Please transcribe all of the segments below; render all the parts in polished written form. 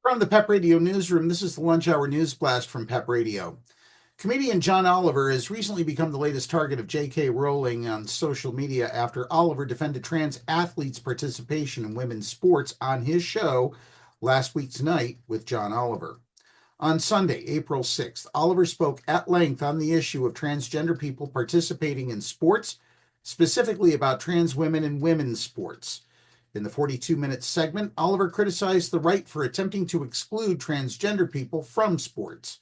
From the PEP Radio Newsroom, this is the Lunch Hour News Blast from PEP Radio. Comedian John Oliver has recently become the latest target of J.K. Rowling on social media after Oliver defended trans athletes' participation in women's sports on his show Last Week Tonight with John Oliver. On Sunday, April 6th, Oliver spoke at length on the issue of transgender people participating in sports, specifically about trans women in women's sports. In the 42-minute segment, Oliver criticized the right for attempting to exclude transgender people from sports.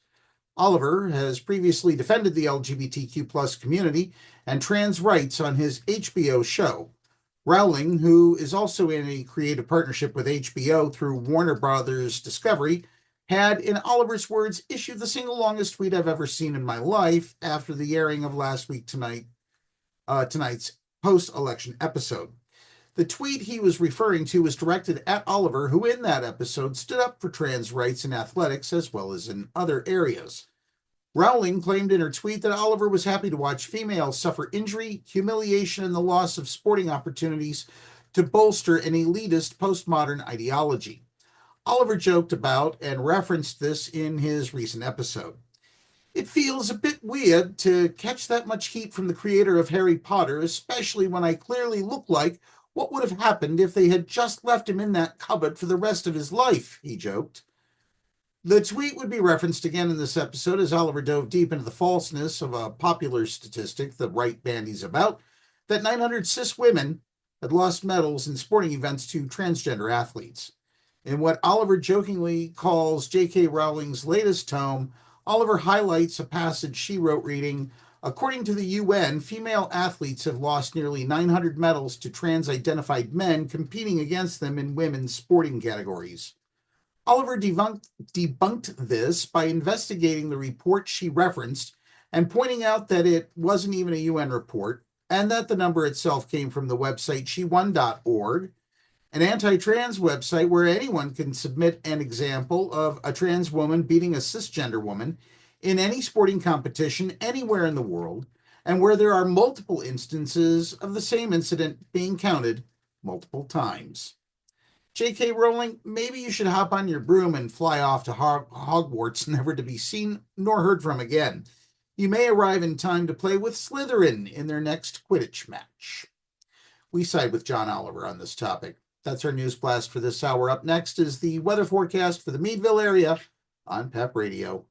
Oliver has previously defended the LGBTQ plus community and trans rights on his HBO show. Rowling, who is also in a creative partnership with HBO through Warner Brothers Discovery, had, in Oliver's words, issued the single longest tweet I've ever seen in my life after the airing of tonight's post-election episode. The tweet he was referring to was directed at Oliver, who in that episode stood up for trans rights in athletics as well as in other areas. Rowling claimed in her tweet that Oliver was happy to watch females suffer injury, humiliation, and the loss of sporting opportunities to bolster an elitist postmodern ideology. Oliver joked about and referenced this in his recent episode. It feels a bit weird to catch that much heat from the creator of Harry Potter, especially when I clearly look like what would have happened if they had just left him in that cupboard for the rest of his life, he joked. The tweet would be referenced again in this episode as Oliver dove deep into the falseness of a popular statistic the right bandies about, that 900 cis women had lost medals in sporting events to transgender athletes. In what Oliver jokingly calls J.K. Rowling's latest tome, Oliver highlights a passage she wrote reading, "According to the UN, female athletes have lost nearly 900 medals to trans-identified men competing against them in women's sporting categories." Oliver debunked this by investigating the report she referenced and pointing out that it wasn't even a UN report and that the number itself came from the website shewon.org, an anti-trans website where anyone can submit an example of a trans woman beating a cisgender woman in any sporting competition anywhere in the world, and where there are multiple instances of the same incident being counted multiple times. J.K. Rowling, maybe you should hop on your broom and fly off to Hogwarts, never to be seen nor heard from again. You may arrive in time to play with Slytherin in their next Quidditch match. We side with John Oliver on this topic. That's our news blast for this hour. Up next is the weather forecast for the Meadville area on PEP Radio.